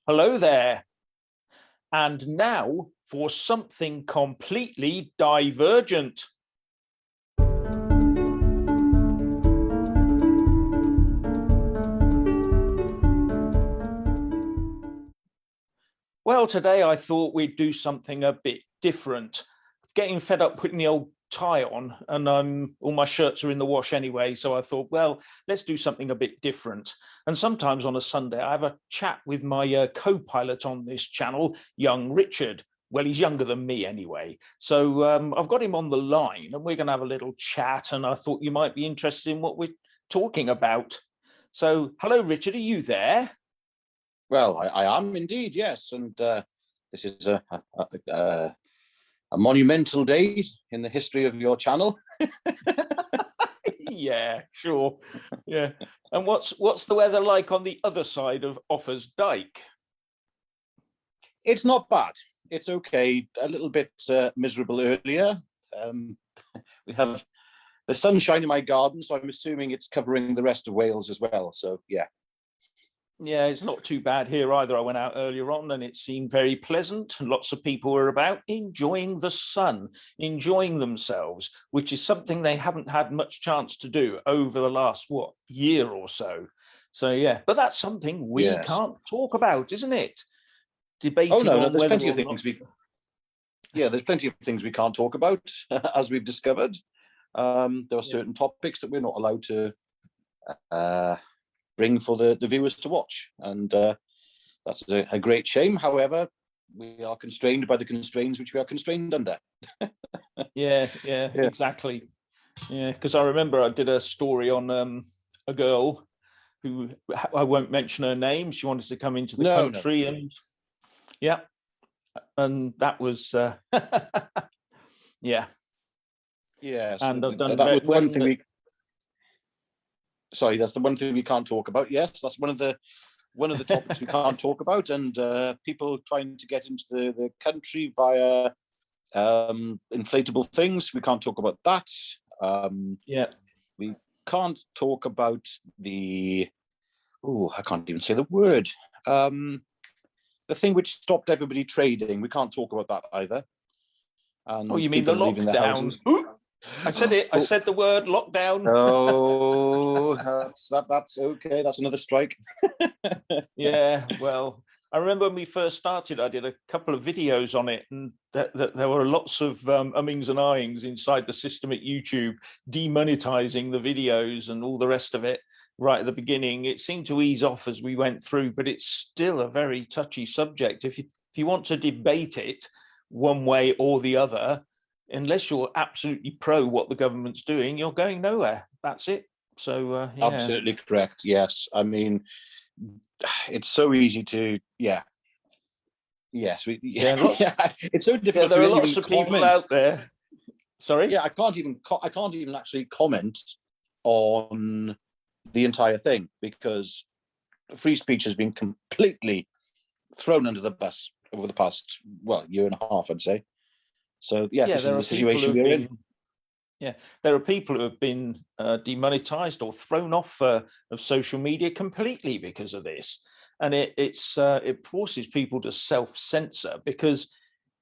Hello there. And now for something completely divergent. Well, today I thought we'd do something a bit different. Getting fed up putting the old tie on, and all my shirts are in the wash anyway. So I thought, well, let's do something a bit different. And sometimes on a Sunday, I have a chat with my co-pilot on this channel, young Richard. Well, he's younger than me anyway. So I've got him on the line and we're going to have a little chat. And I thought you might be interested in what we're talking about. So hello, Richard, are you there? Well, I am indeed, yes. And this is a monumental day in the history of your channel. Yeah, sure. Yeah. And what's the weather like on the other side of Offers Dyke? It's not bad. It's okay. A little bit miserable earlier. We have the sunshine in my garden, so I'm assuming it's covering the rest of Wales as well. So, yeah. Yeah, it's not too bad here either. I went out earlier on and it seemed very pleasant. Lots of people were about enjoying the sun, enjoying themselves, which is something they haven't had much chance to do over the last, year or so. So, yeah, but that's something we can't talk about, isn't it? Debating no, on there's whether plenty or of things not... there's plenty of things we can't talk about, as we've discovered. There are certain topics that we're not allowed to bring for the viewers to watch, and that's a great shame. However, we are constrained by the constraints which we are constrained under. yeah, exactly. Yeah, because I remember I did a story on a girl who, I won't mention her name, she wanted to come into the country. And yeah, and that was yeah. Yes, and I've done that was one thing sorry, that's the one thing we can't talk about. Yes, that's one of the topics we can't talk about. And people trying to get into the country via inflatable things, we can't talk about that. We can't talk about I can't even say the word. The thing which stopped everybody trading, we can't talk about that either. And you mean the lockdown? I said it. I said the word lockdown. Oh, that's okay. That's another strike. Yeah, well, I remember when we first started, I did a couple of videos on it, and that there were lots of ummings and ahhings inside the system at YouTube, demonetizing the videos and all the rest of it right at the beginning. It seemed to ease off as we went through, but it's still a very touchy subject. If you want to debate it one way or the other, unless you're absolutely pro what the government's doing, you're going nowhere. That's it. So yeah. Absolutely correct. Yes, I mean, it's so easy to it's so difficult. There are lots of people out there. Sorry. Yeah, I can't even actually comment on the entire thing because free speech has been completely thrown under the bus over the past year and a half, I'd say. So this is the situation we're in. Yeah, there are people who have been demonetized or thrown off of social media completely because of this, and it forces people to self-censor, because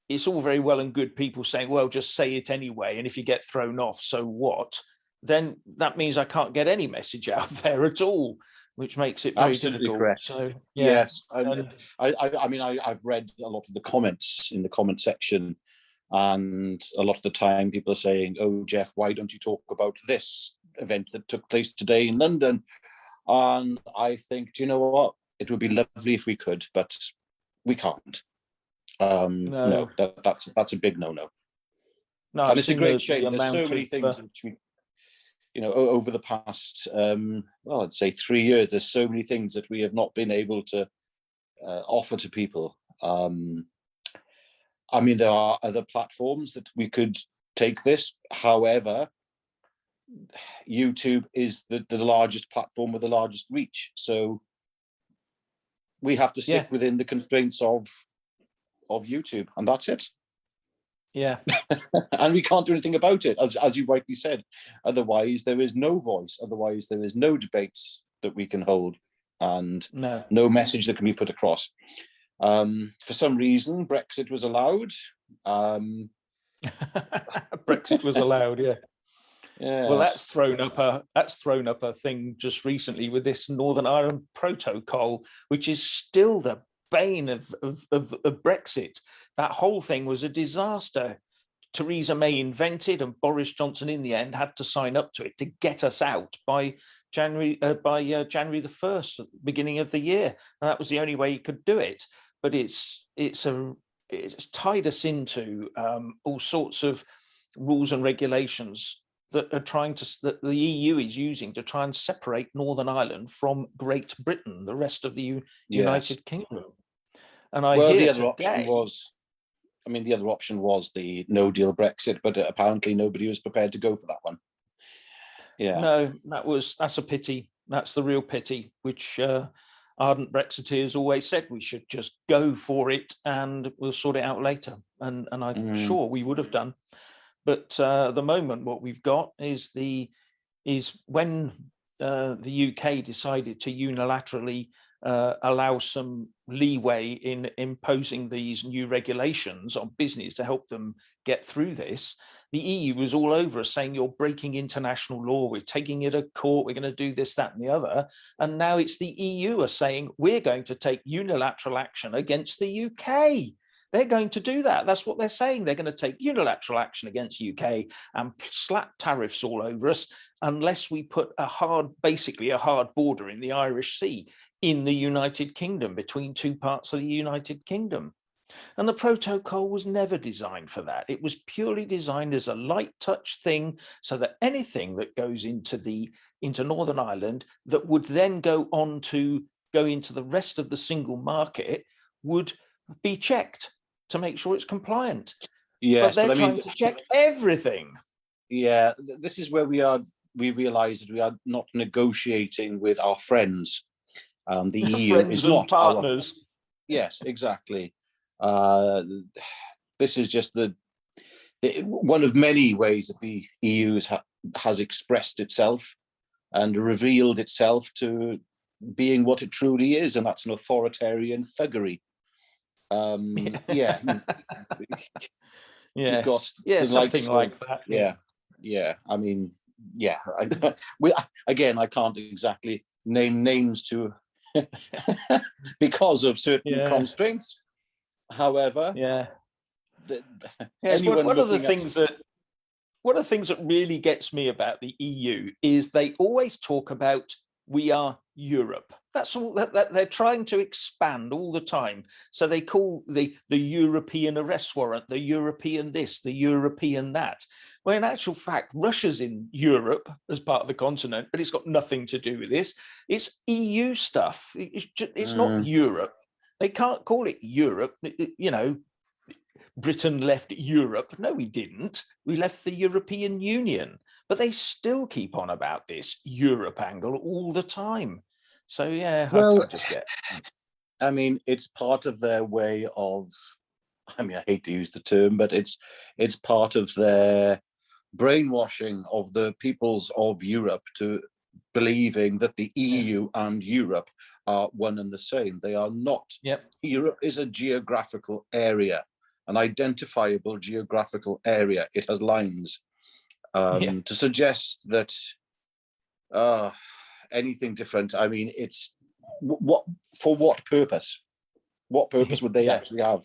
it's all very well and good people saying, well, just say it anyway, and if you get thrown off, so what? Then that means I can't get any message out there at all, which makes it very difficult. Correct. So yes, I mean, I've read a lot of the comments in the comment section. And a lot of the time people are saying, oh, Jeff, why don't you talk about this event that took place today in London? And I think, do you know what? It would be lovely if we could, but we can't. No, that's a big no-no. No, and it's a great shame. There's so many things which we, over the past, I'd say 3 years, there's so many things that we have not been able to offer to people. I mean, there are other platforms that we could take this. However, YouTube is the largest platform with the largest reach. So we have to stick within the constraints of YouTube, and that's it. Yeah. And we can't do anything about it, as you rightly said. Otherwise, there is no voice. Otherwise, there is no debates that we can hold. and No. no message that can be put across. For some reason, Brexit was allowed. Brexit was allowed, yeah. Well, Yes. that's thrown up a thing just recently with this Northern Ireland Protocol, which is still the bane of Brexit. That whole thing was a disaster. Theresa May invented, and Boris Johnson in the end had to sign up to it to get us out by January January the 1st, beginning of the year. And that was the only way he could do it. But it's tied us into all sorts of rules and regulations that that the EU is using to try and separate Northern Ireland from Great Britain, the rest of the Yes. United Kingdom. And I Well, hear the other option today, was, the other option was the no deal Brexit, but apparently nobody was prepared to go for that one. Yeah. no, that's a pity. That's the real pity, which ardent Brexiteers always said we should just go for it and we'll sort it out later. And I'm sure we would have done. But at the moment, what we've got is when the UK decided to unilaterally allow some leeway in imposing these new regulations on business to help them get through this, the EU was all over us saying, you're breaking international law, we're taking it to court, we're going to do this, that, and the other. And now it's the EU are saying, we're going to take unilateral action against the UK. They're going to do that. That's what they're saying. They're going to take unilateral action against UK and slap tariffs all over us unless we put basically a hard border in the Irish Sea in the United Kingdom, between two parts of the United Kingdom. And the protocol was never designed for that. It was purely designed as a light touch thing so that anything that goes into Northern Ireland that would then go into the rest of the single market would be checked to make sure it's compliant. Yes, but they're trying to check everything. Yeah, this is where we realize that we are not negotiating with our friends. The EU Friends is and not partners. Yes, exactly. This is just one of many ways that the EU has expressed itself and revealed itself to being what it truly is, and that's an authoritarian thuggery. Yeah. You've got something like that. Yeah. I mean, yeah. I can't exactly name names to because of certain constraints. However, yes, one of the things that really gets me about the EU is they always talk about we are Europe. That's all that they're trying to expand all the time. So they call the European arrest warrant, the European this, the European that. Well, in actual fact, Russia's in Europe as part of the continent, but it's got nothing to do with this. It's EU stuff. It's not Europe. They can't call it Europe. Britain left Europe. No, we didn't. We left the European Union. But they still keep on about this Europe angle all the time. So, yeah, well, I just get... I mean, it's part of their way of, I hate to use the term, but it's part of their brainwashing of the peoples of Europe to believing that the EU and Europe are one and the same. They are not. Yep. Europe is a geographical area, an identifiable geographical area. It has lines. To suggest that anything different, it's for what purpose? What purpose would they actually have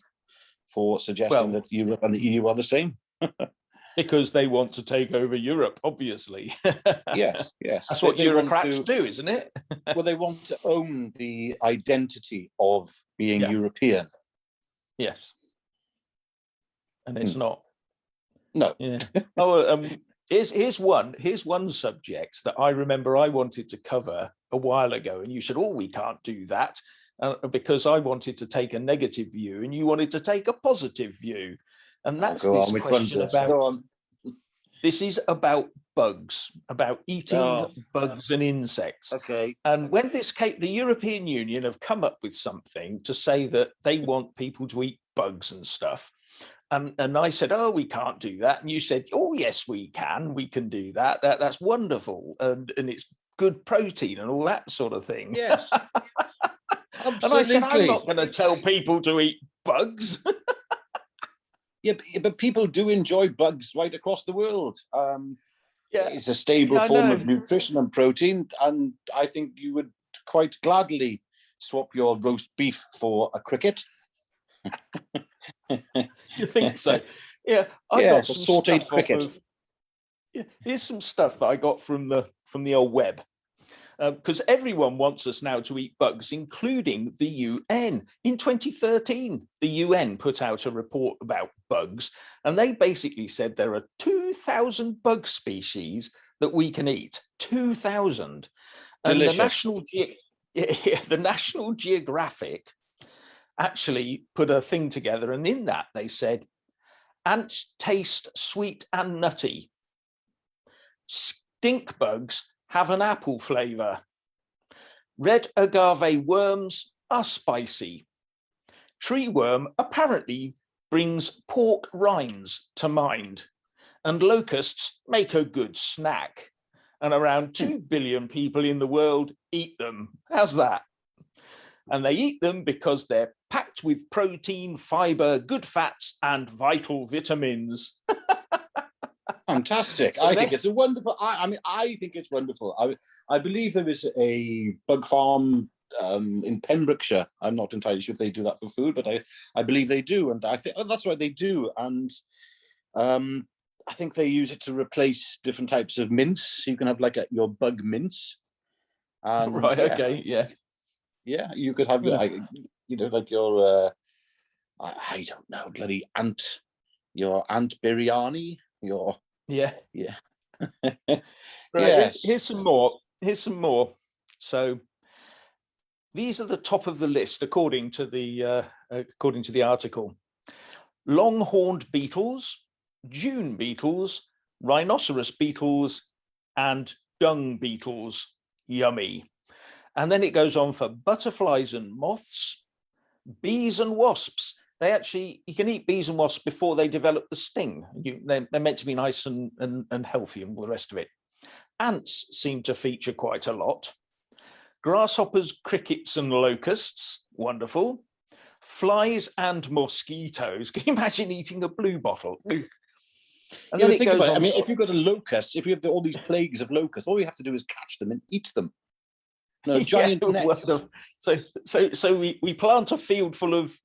for suggesting that Europe and the EU are the same? Because they want to take over Europe, obviously. Yes. That's what Eurocrats do, isn't it? Well, they want to own the identity of being European. Yes. And it's not. No. Yeah. Here's one subject that I remember I wanted to cover a while ago, and you said, "Oh, we can't do that," because I wanted to take a negative view, and you wanted to take a positive view, and that's this question about. This is about bugs, about eating bugs and insects. Okay. And when the European Union have come up with something to say that they want people to eat bugs and stuff. And I said, oh, we can't do that. And you said, oh, yes, we can do that. That's wonderful. And it's good protein and all that sort of thing. Yes. And I said, I'm Absolutely. not going to tell people to eat bugs. Yeah, but people do enjoy bugs right across the world. Yeah, It's a stable yeah, I form of know. nutrition and protein, and I think you would quite gladly swap your roast beef for a cricket. You think so? Yeah, I got Yes, a some sautéed stuff off cricket. of. Yeah, here's some stuff that I got from the old web. Because everyone wants us now to eat bugs, including the UN. In 2013, the UN put out a report about bugs, and they basically said there are 2,000 bug species that we can eat. 2,000. And Delicious. the National Geographic actually put a thing together, and in that they said, ants taste sweet and nutty. Stink bugs have an apple flavour. Red agave worms are spicy. Tree worm apparently brings pork rinds to mind. And locusts make a good snack. And around 2 billion people in the world eat them. How's that? And they eat them because they're packed with protein, fiber, good fats, and vital vitamins. Fantastic. So I think it's a wonderful. I mean, I think it's wonderful. I believe there is a bug farm in Pembrokeshire. I'm not entirely sure if they do that for food, but I believe they do, and I think that's right, they do. And I think they use it to replace different types of mints. You can have like your bug mints, and right, okay, yeah. yeah, you could have your, like your I don't know, bloody your ant biryani, your Yeah. yeah. Right, Yes. here's some more. Here's some more. So these are the top of the list according to the article. Long-horned beetles, June beetles, rhinoceros beetles, and dung beetles. Yummy. And then it goes on for butterflies and moths, bees and wasps. You can eat bees and wasps before they develop the sting. They're meant to be nice and healthy and all the rest of it. Ants seem to feature quite a lot. Grasshoppers, crickets, and locusts. Wonderful. Flies and mosquitoes. Can you imagine eating a blue bottle? And Yeah, then but it think goes about it. I on mean, to, if you've got a locust, if you have all these plagues of locusts, all you have to do is catch them and eat them. No, giant nets. So we plant a field full of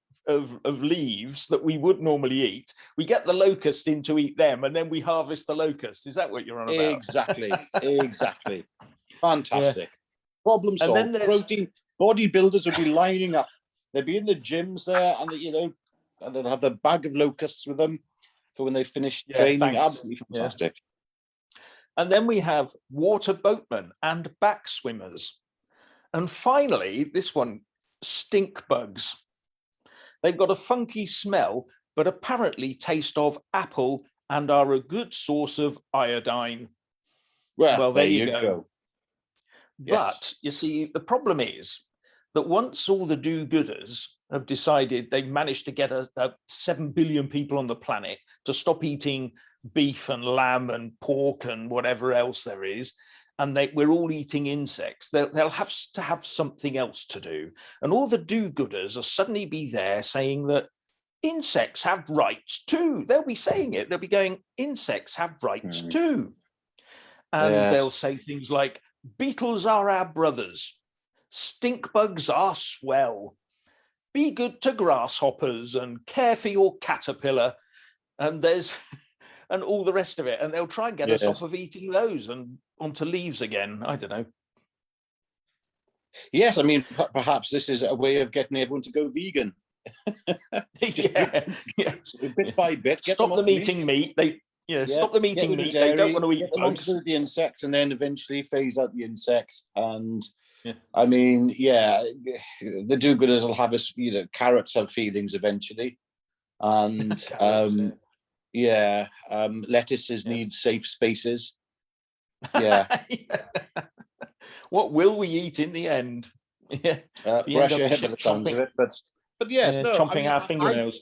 leaves that we would normally eat. We get the locust in to eat them, and then we harvest the locust. Is that what you're on about? Exactly. Exactly. Fantastic. Yeah. Problem And solved. then Protein bodybuilders would be lining up. They'd be in the gyms there, and and they'll have the bag of locusts with them for when they finish training. thanks. Absolutely fantastic. And then we have water boatmen and back swimmers. And finally, this one, stink bugs. They've got a funky smell, but apparently taste of apple and are a good source of iodine. Well, Well, there there you you go. go. Yes. But you see, the problem is that once all the do-gooders have decided they've managed to get 7 billion people on the planet to stop eating beef and lamb and pork and whatever else there is, and we're all eating insects, they'll have to have something else to do. And all the do-gooders will suddenly be there saying that insects have rights too. They'll be saying it. They'll be going, insects have rights too. And they'll Yes. say things like, beetles are our brothers. Stink bugs are swell. Be good to grasshoppers and care for your caterpillar. And there's and all the rest of it. And they'll try and get us off Yes. of eating those and onto leaves again. I don't know. Yes, I mean, perhaps this is a way of getting everyone to go vegan. yeah. Bit by bit, get them Stop off them eating meat. Stop them get eating rid of meat. They don't dairy, want to eat get them bugs. onto the insects, and then eventually phase out the insects. And Yeah. I mean, yeah, the do-gooders will have us. Carrots have feelings eventually, and Carrots, lettuces yeah. need safe spaces. Yeah, What will we eat in the end? Yeah, we end fresh up air by the sounds of it. But yes, no, I chomping mean, our fingernails.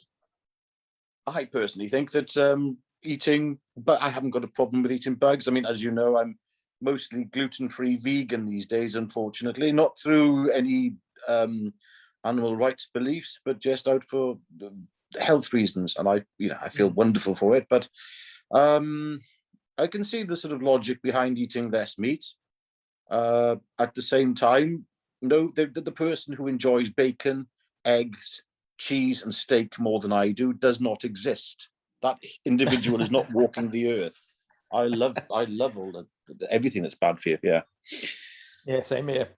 I personally think that eating, but I haven't got a problem with eating bugs. I mean, as you know, I'm mostly gluten-free vegan these days, unfortunately, not through any animal rights beliefs, but just out for health reasons. And I feel wonderful for it. But I can see the sort of logic behind eating less meat. At the same time, no, the person who enjoys bacon, eggs, cheese, and steak more than I do does not exist. That individual is not walking the earth. I love all everything that's bad for you. Yeah. Yeah, same here.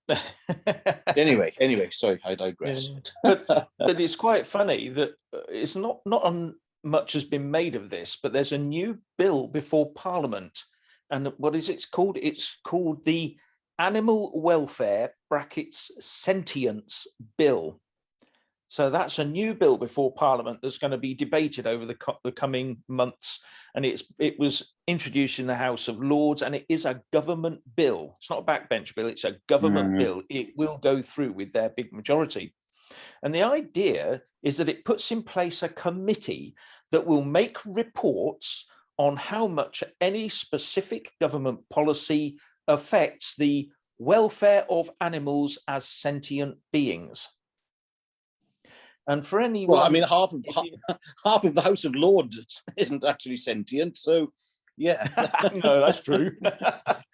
Anyway, sorry, I digress. Yeah. But it's quite funny that it's not much has been made of this, but there's a new bill before Parliament, and what is it's called? It's called the Animal Welfare (brackets Sentience) Bill. So that's a new bill before Parliament that's going to be debated over the coming months. And it was introduced in the House of Lords, and it is a government bill. It's not a backbench bill, it's a government bill. It will go through with their big majority. And the idea is that it puts in place a committee that will make reports on how much any specific government policy affects the welfare of animals as sentient beings. And for anyone, well, I mean, half of the House of Lords isn't actually sentient, so yeah. No, that's true.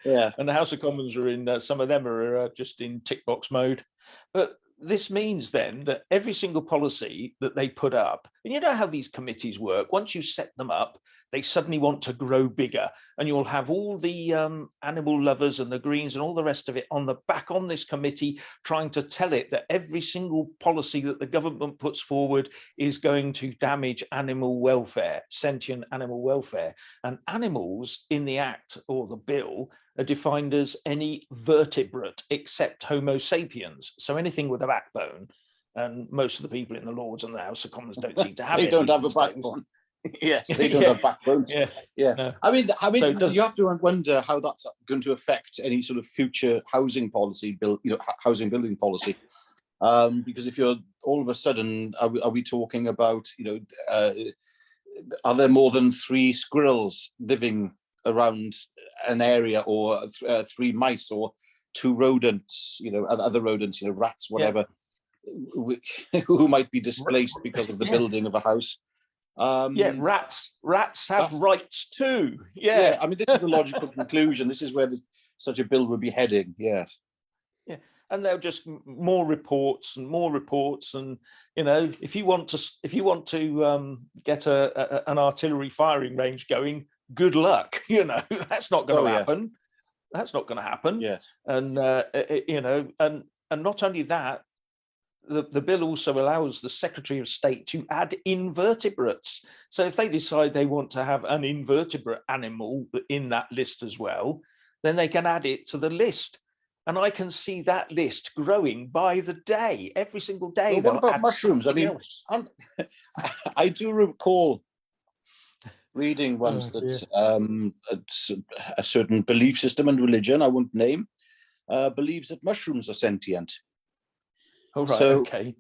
Yeah, and the House of Commons are in some of them are just in tick box mode. But this means then that every single policy that they put up, and you know how these committees work, once you set them up, they suddenly want to grow bigger, and you'll have all the animal lovers and the Greens and all the rest of it on this committee trying to tell it that every single policy that the government puts forward is going to damage animal welfare, sentient animal welfare. And animals in the Act or the bill are defined as any vertebrate except Homo sapiens. So anything with a backbone. And most of the people in the Lords and the House of Commons don't seem to have they any don't have a these days. backbone. Yes, they don't have backbones. Yeah. No. I mean, So you have to wonder how that's going to affect any sort of future housing policy, housing building policy. Because if you're all of a sudden, are we talking about, are there more than 3 squirrels living around an area, or 3 mice, or 2 rodents, other rodents, rats, whatever, who might be displaced because of the building of a house? Rats have rights too. Yeah. I mean, this is the logical conclusion. This is where such a bill would be heading. Yes. Yeah, and they'll just more reports, and if you want to get an artillery firing range going, good luck. That's not going to happen. Yes. That's not going to happen. Yes. And and not only that, the bill also allows the Secretary of State to add invertebrates. So if they decide they want to have an invertebrate animal in that list as well, then they can add it to the list. And I can see that list growing by the day, every single day. Well, what about mushrooms? I mean, I do recall reading once that a certain belief system and religion, I won't name, believes that mushrooms are sentient. Oh, right, okay.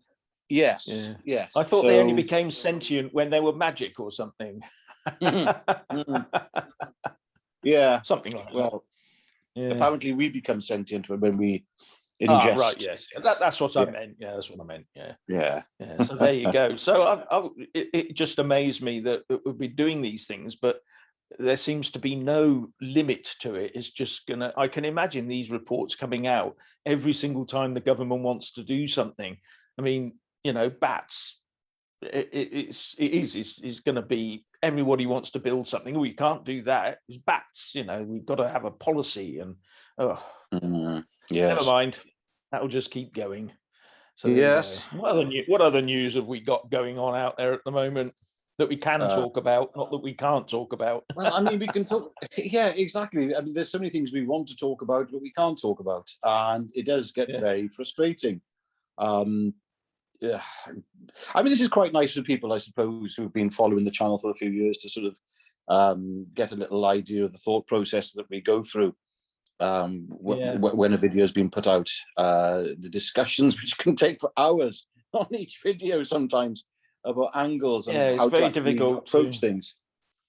Yes, yes. I thought they only became sentient when they were magic or something. Yeah. Something like that. Well, apparently we become sentient when we ingest. Right, yes. That's what I meant. Yeah, that's what I meant. Yeah. So there you go. So it just amazed me that we'll be doing these things, but there seems to be no limit to it. It's just I can imagine these reports coming out every single time the government wants to do something. I mean, bats, it's going to be, everybody wants to build something. We can't do that. It's bats, we've got to have a policy, and never mind. That'll just keep going. So yes. What other news have we got going on out there at the moment that we can talk about, not that we can't talk about? Well, I mean, we can talk. Yeah, exactly. I mean, there's so many things we want to talk about, but we can't talk about, and it does get very frustrating. Yeah, I mean, this is quite nice for people, I suppose, who've been following the channel for a few years to sort of get a little idea of the thought process that we go through when a video has been put out. The discussions, which can take for hours on each video sometimes, about angles and how to difficult approach things.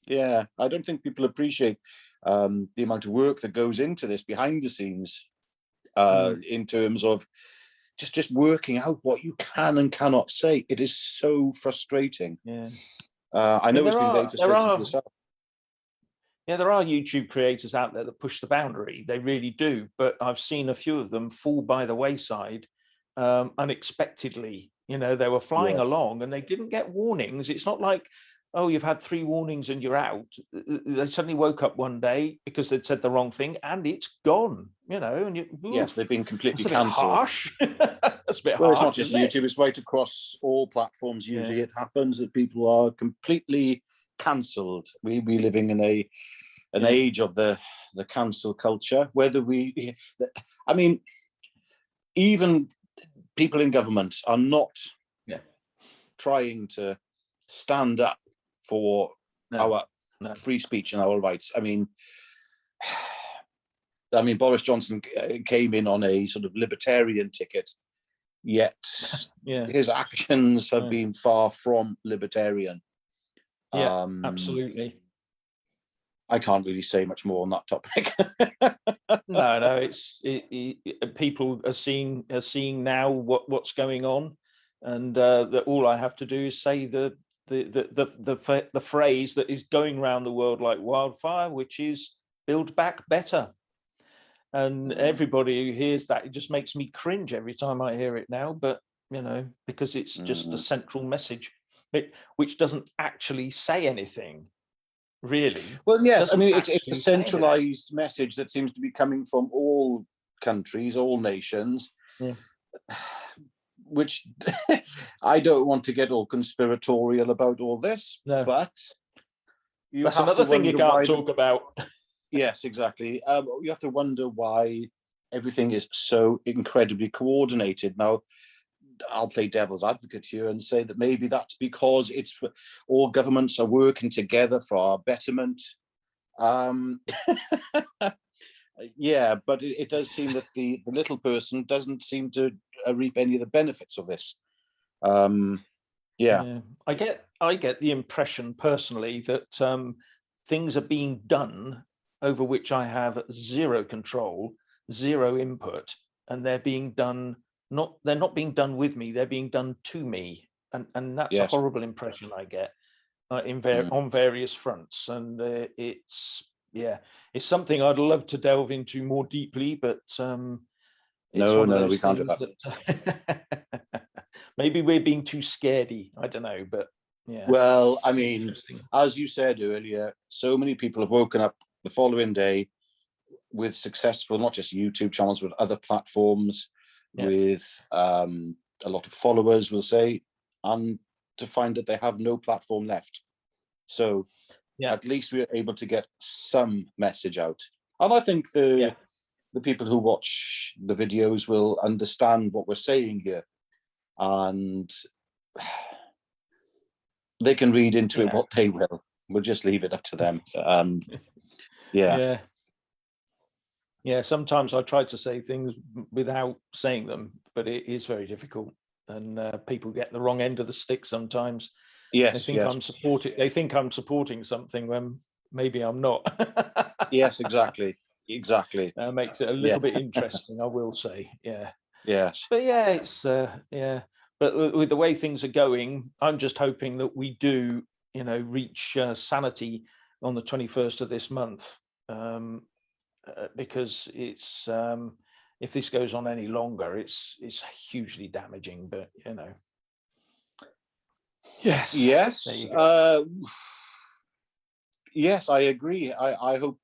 Yeah, I don't think people appreciate the amount of work that goes into this behind the scenes in terms of just working out what you can and cannot say. It is so frustrating. Yeah. I know it's been very frustrating for yourself. Yeah, there are YouTube creators out there that push the boundary. They really do. But I've seen a few of them fall by the wayside unexpectedly. You know, they were flying along and they didn't get warnings. It's not like, oh, you've had 3 warnings and you're out. They suddenly woke up one day because they'd said the wrong thing and it's gone, you know. And yes, they've been completely cancelled. Harsh. That's a bit well, harsh. It's not just YouTube, it's right across all platforms. Usually it happens that people are completely cancelled. We living in an age of the cancel culture, whether I mean, even people in government are not trying to stand up for our free speech and our rights. I mean, Boris Johnson came in on a sort of libertarian ticket, yet his actions have been far from libertarian. Yeah, absolutely. I can't really say much more on that topic. No, it's people are seeing now what's going on, and that all I have to do is say the phrase that is going around the world like wildfire, which is "Build Back Better." And everybody who hears that, it just makes me cringe every time I hear it now. But you know, because it's just a central message, which doesn't actually say anything. Really? Well, yes. I mean, it's a centralized message that seems to be coming from all countries, all nations, which I don't want to get all conspiratorial about all this, but that's another thing you can't talk about. Yes, exactly. You have to wonder why everything is so incredibly coordinated. Now, I'll play devil's advocate here and say that maybe that's because it's for all governments are working together for our betterment. Yeah, but it does seem that the little person doesn't seem to reap any of the benefits of this. Yeah. I get the impression personally that things are being done over which I have zero control, zero input, and they're being done they're not being done with me, they're being done to me, and that's a horrible impression I get on various fronts. And it's something I'd love to delve into more deeply, but no, we can't do that. Maybe we're being too scaredy. I don't know, but yeah. Well, I mean, as you said earlier, so many people have woken up the following day with successful, not just YouTube channels, but other platforms with a lot of followers, we'll say, and to find that they have no platform left. So at least we're able to get some message out. And I think the people who watch the videos will understand what we're saying here. And they can read into it what they will. We'll just leave it up to them. Yeah, sometimes I try to say things without saying them, but it is very difficult, and people get the wrong end of the stick sometimes. Yes, they think I'm supporting something when maybe I'm not. Yes, exactly. Makes it a little bit interesting, I will say. Yes, but it's but with the way things are going, I'm just hoping that we do, reach sanity on the 21st of this month. Because it's if this goes on any longer, it's hugely damaging. But yes, there you go. Yes, I agree. I hope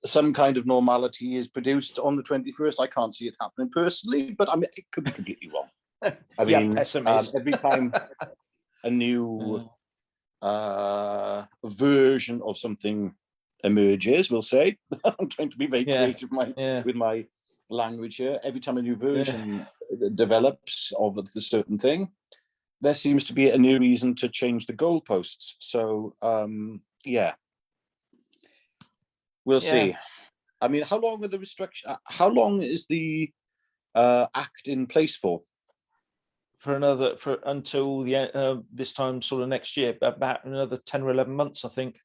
some kind of normality is produced on the 21st. I can't see it happening personally, but I mean, it could be completely wrong. I mean, every time a new version of something emerges, we'll say. I'm trying to be very creative with my language here. Every time a new version develops of a certain thing, there seems to be a new reason to change the goalposts. So, we'll see. I mean, how long are the restrictions? How long is the act in place for? Until the this time sort of next year, about another 10 or 11 months, I think.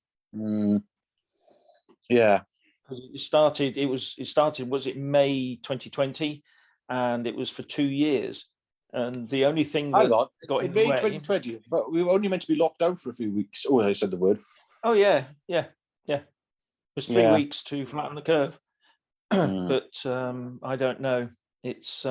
Yeah. 'cause it started. Was it May 2020, and it was for 2 years. And the only thing Hang that on, got in in the May way. 2020, but we were only meant to be locked down for a few weeks. Oh, I said the word. Oh yeah. It was 3 weeks to flatten the curve. Mm. But I don't know. It's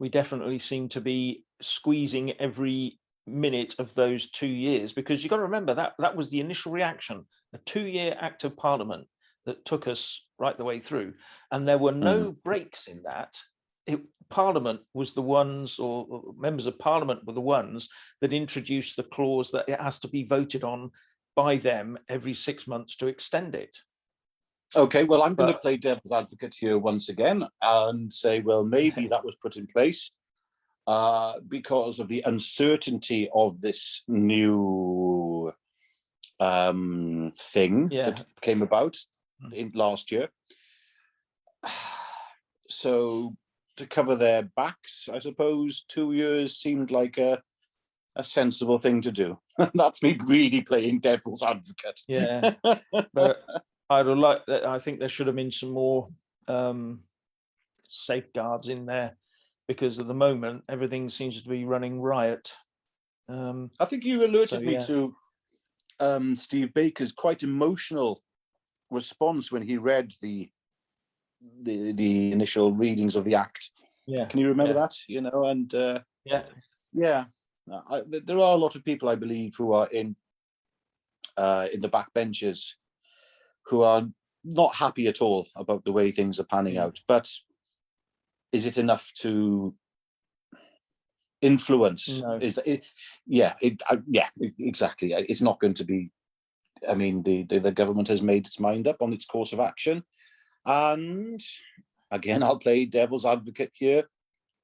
we definitely seem to be squeezing every minute of those 2 years, because you've got to remember that was the initial reaction, a 2-year act of parliament that took us right the way through, and there were no breaks in that. Parliament was the ones, or members of parliament were the ones that introduced the clause that it has to be voted on by them every 6 months to extend it. Okay, well, I'm going to But play devil's advocate here once again and say, well, maybe that was put in place because of the uncertainty of this new thing that came about in last year. So to cover their backs, I suppose 2 years seemed like a sensible thing to do. That's me really playing devil's advocate. Yeah, but I think there should have been some more safeguards in there, because at the moment everything seems to be running riot. I think you alerted me to Steve Baker's quite emotional response when he read the initial readings of the act. Yeah, can you remember that? And there are a lot of people, I believe, who are in the backbenches who are not happy at all about the way things are panning out. But is it enough to influence? No. Is it? Exactly. It's not going to be. I mean, the government has made its mind up on its course of action, and again, I'll play devil's advocate here.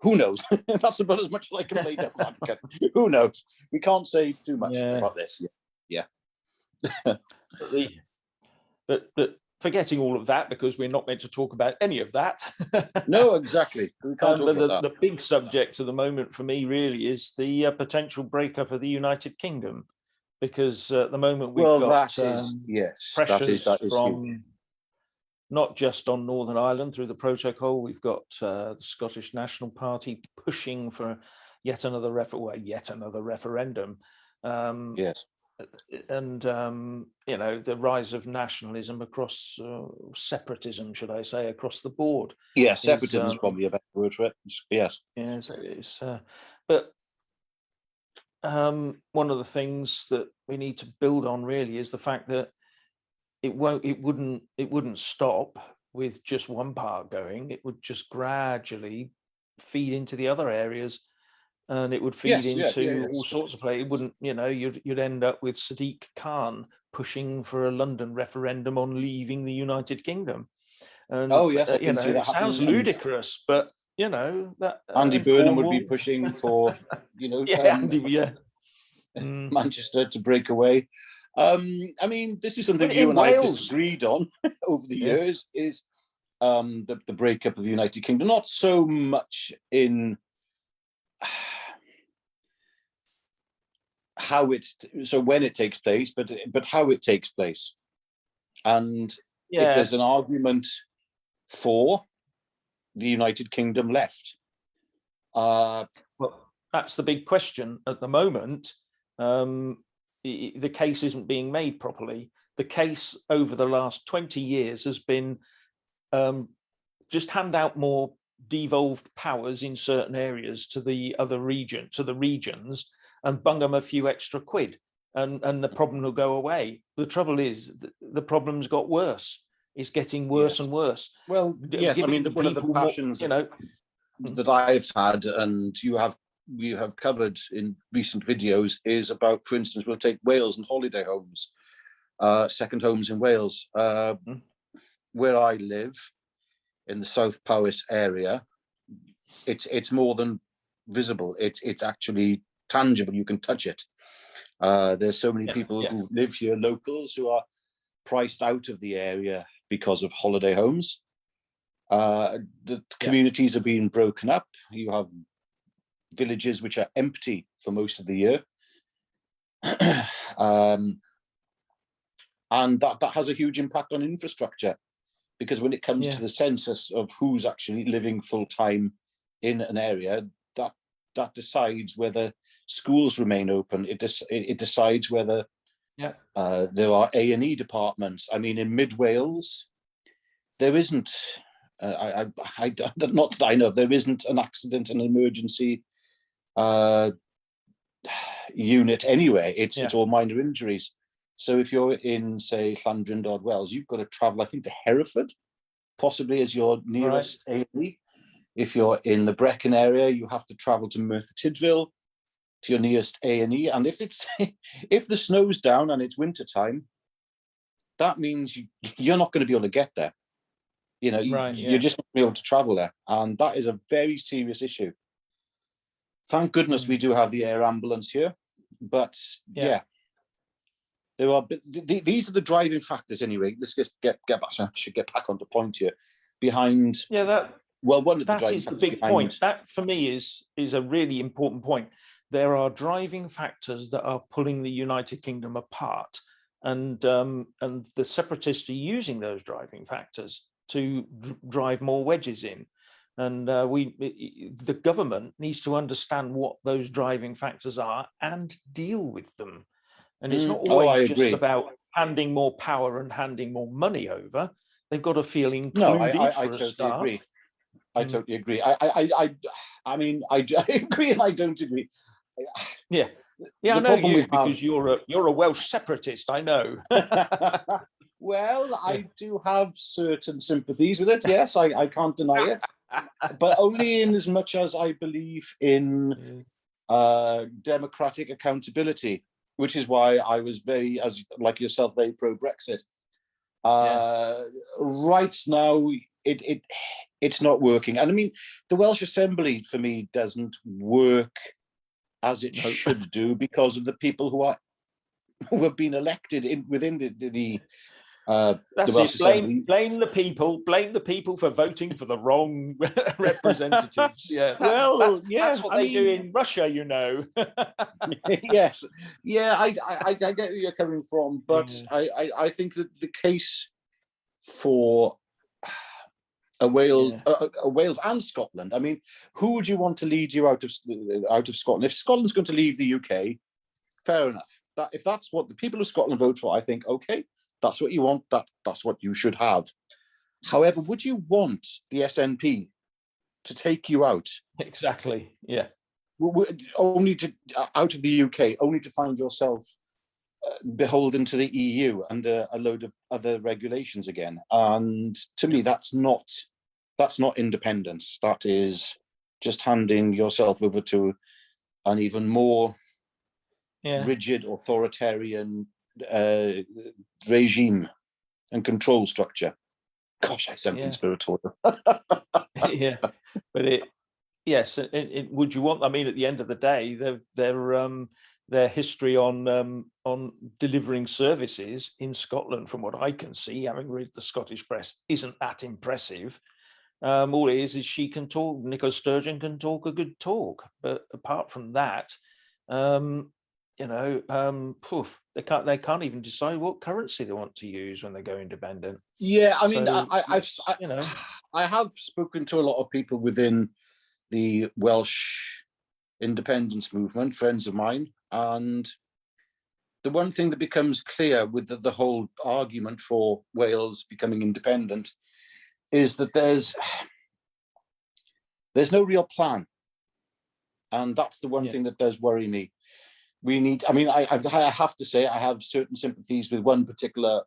Who knows? That's about as much as I can play devil's advocate. Who knows? We can't say too much about this. But forgetting all of that, because we're not meant to talk about any of that. No, exactly. We can't talk about that. The big subject at the moment for me really is the potential breakup of the United Kingdom, because at the moment we've got pressures from huge. Not just on Northern Ireland through the protocol. We've got the Scottish National Party pushing for yet another referendum. And the rise of nationalism across separatism, should I say, across the board. Yeah, separatism is probably a better word for it. Yes. Yes, it is. But one of the things that we need to build on really is the fact that it wouldn't stop with just one part going. It would just gradually feed into the other areas, and it would feed into all sorts of places. It wouldn't, you'd end up with Sadiq Khan pushing for a London referendum on leaving the United Kingdom. And it sounds ludicrous, but that Andy Burnham would be pushing for, Manchester to break away. I mean, this is something you and I have disagreed on over the years, is the breakup of the United Kingdom. Not so much in when it takes place, but how it takes place. And if there's an argument for the United Kingdom left. Well, that's the big question at the moment. The case isn't being made properly. The case over the last 20 years has been just hand out more devolved powers in certain areas to the regions, and bung them a few extra quid, and the problem will go away. The trouble is the problem's got worse. It's getting worse and worse. Well, yes, I mean, one of the passions that I've had, and you have covered in recent videos, is about, for instance, we'll take Wales and holiday homes, second homes in Wales. Where I live, in the South Powys area, it's more than visible. It's actually tangible. You can touch it. There's so many people who live here, locals, who are priced out of the area because of holiday homes. The communities are being broken up. You have villages which are empty for most of the year. And that has a huge impact on infrastructure. because when it comes to the census of who's actually living full time in an area, that decides whether schools remain open. It decides whether there are A&E departments. I mean, in Mid Wales, there isn't. Not that I know, there isn't an accident and emergency unit anyway. It's all minor injuries. So if you're in, say, Llandrindod, Wales, you've got to travel, I think, to Hereford, possibly as your nearest A&E. If you're in the Brecon area, you have to travel to Merthyr Tydfil, to your nearest A&E. And if if the snow's down and it's winter time, that means you're not going to be able to get there. You know, you're just not going to be able to travel there. And that is a very serious issue. Thank goodness we do have the air ambulance here. But there are. These are the driving factors anyway. Let's just get back. I should get back onto point here. Behind. One of the driving factors. That is the big point. That for me is a really important point. There are driving factors that are pulling the United Kingdom apart, and the separatists are using those driving factors to drive more wedges in. And the government needs to understand what those driving factors are and deal with them. And it's not always just about handing more power and handing more money over. They've got to feel included for a start. Agree. I totally agree. I mean, I agree and I don't agree. I know you because you're a Welsh separatist. I know. Well, I do have certain sympathies with it. Yes, I can't deny it, but only in as much as I believe in democratic accountability, which is why I was very, as like yourself, very pro Brexit. Right now, it's not working, and I mean, the Welsh Assembly for me doesn't work as it should do because of the people who have been elected within the Welsh Assembly. Blame the people for voting for the wrong representatives. That's what they do in Russia, you know. Yes, I get where you're coming from, but I think that the case for Wales and Scotland. I mean, who would you want to lead you out of Scotland? If Scotland's going to leave the UK, fair enough. If that's what the people of Scotland vote for, I think, okay, that's what you want. That's what you should have. However, would you want the SNP to take you out? Exactly. Yeah. Only to out of the UK, only to find yourself beholden to the EU under a load of other regulations again. And to me, that's not independence. That is just handing yourself over to an even more rigid authoritarian regime and control structure. Gosh, I sound conspiratorial. But would you want? I mean, at the end of the day, their history on delivering services in Scotland, from what I can see, having read the Scottish press, isn't that impressive. All it is she can talk. Nicola Sturgeon can talk a good talk, but apart from that, they can't even decide what currency they want to use when they go independent. Yeah, I mean, I have spoken to a lot of people within the Welsh independence movement, friends of mine, and the one thing that becomes clear with the whole argument for Wales becoming independent is that there's no real plan, and that's the one thing that does worry me. We need. I mean, I have to say I have certain sympathies with one particular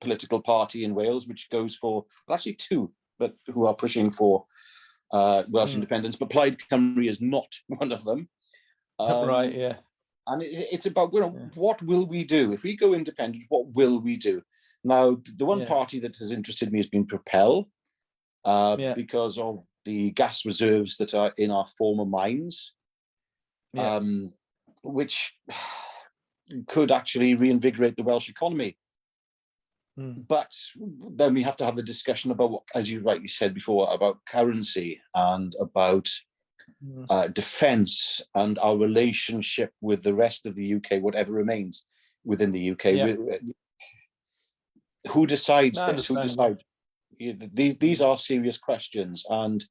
political party in Wales, which goes for actually two, but who are pushing for Welsh independence. But Plaid Cymru is not one of them. And it's about what will we do if we go independent? What will we do? Now, the one party that has interested me has been Propel, because of the gas reserves that are in our former mines, which could actually reinvigorate the Welsh economy. But then we have to have the discussion about what, as you rightly said before, about currency and about defence and our relationship with the rest of the UK, whatever remains within the UK. Who decides this? Who decides? These are serious questions, and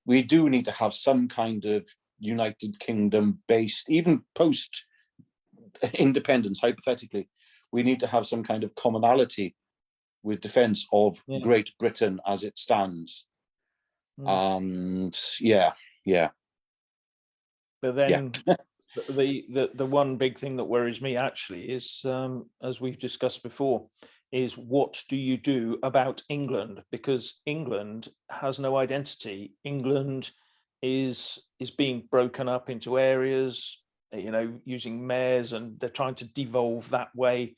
we do need to have some kind of United Kingdom based, even post independence, hypothetically, we need to have some kind of commonality with defense of Great Britain as it stands. And yeah. But then the one big thing that worries me actually is, as we've discussed before, is what do you do about England? Because England has no identity. England is being broken up into areas, using mayors, and they're trying to devolve that way.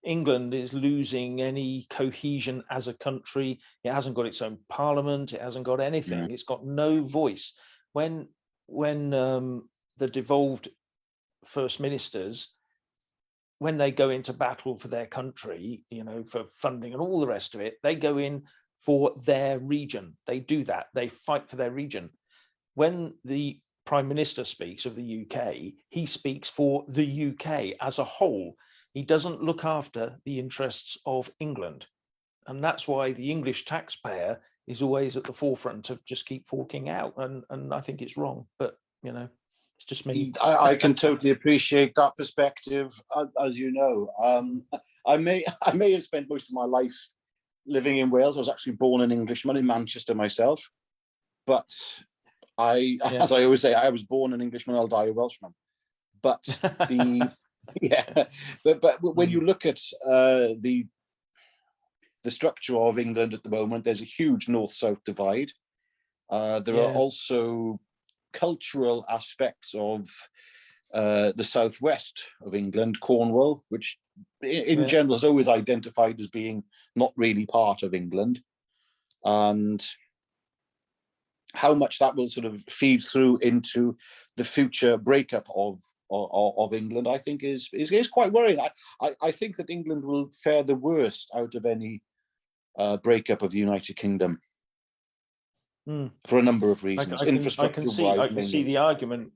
England is losing any cohesion as a country. It hasn't got its own parliament. It hasn't got anything. It's got no voice. When the devolved first ministers, when they go into battle for their country, for funding and all the rest of it, they go in for their region. They do that. They fight for their region. When the Prime Minister speaks of the UK, he speaks for the UK as a whole. He doesn't look after the interests of England. And that's why the English taxpayer is always at the forefront of just keep forking out. And I think it's wrong, but, it's just me. I can totally appreciate that perspective, as you know. I may have spent most of my life living in Wales. I was actually born an Englishman in Manchester myself. But as I always say, I was born an Englishman, I'll die a Welshman. But but when you look at the structure of England at the moment, there's a huge north-south divide. There are also cultural aspects of the southwest of England, Cornwall, which in general is always identified as being not really part of England. And how much that will sort of feed through into the future breakup of England, I think is quite worrying. I think that England will fare the worst out of any breakup of the United Kingdom for a number of reasons. I can see the argument,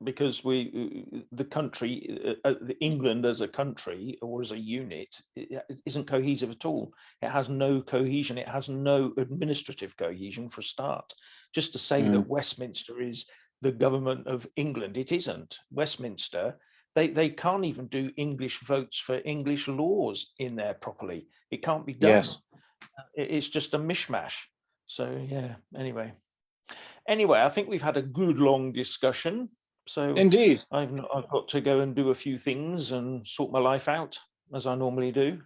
because the country, England as a country or as a unit, it isn't cohesive at all. It has no cohesion. It has no administrative cohesion for a start. Just to say that Westminster is the government of England, it isn't. Westminster, they can't even do English votes for English laws in there properly. It can't be done. Yes. It's just a mishmash. So yeah, anyway, I think we've had a good long discussion. So indeed, I've got to go and do a few things and sort my life out, as I normally do.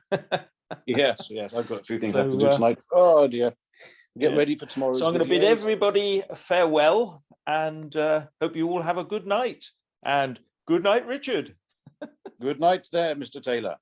yes, I've got a few things I have to do tonight. Oh dear. Get ready for tomorrow's So I'm going to bid everybody farewell, and hope you all have a good night. And good night, Richard. Good night there, Mr. Taylor.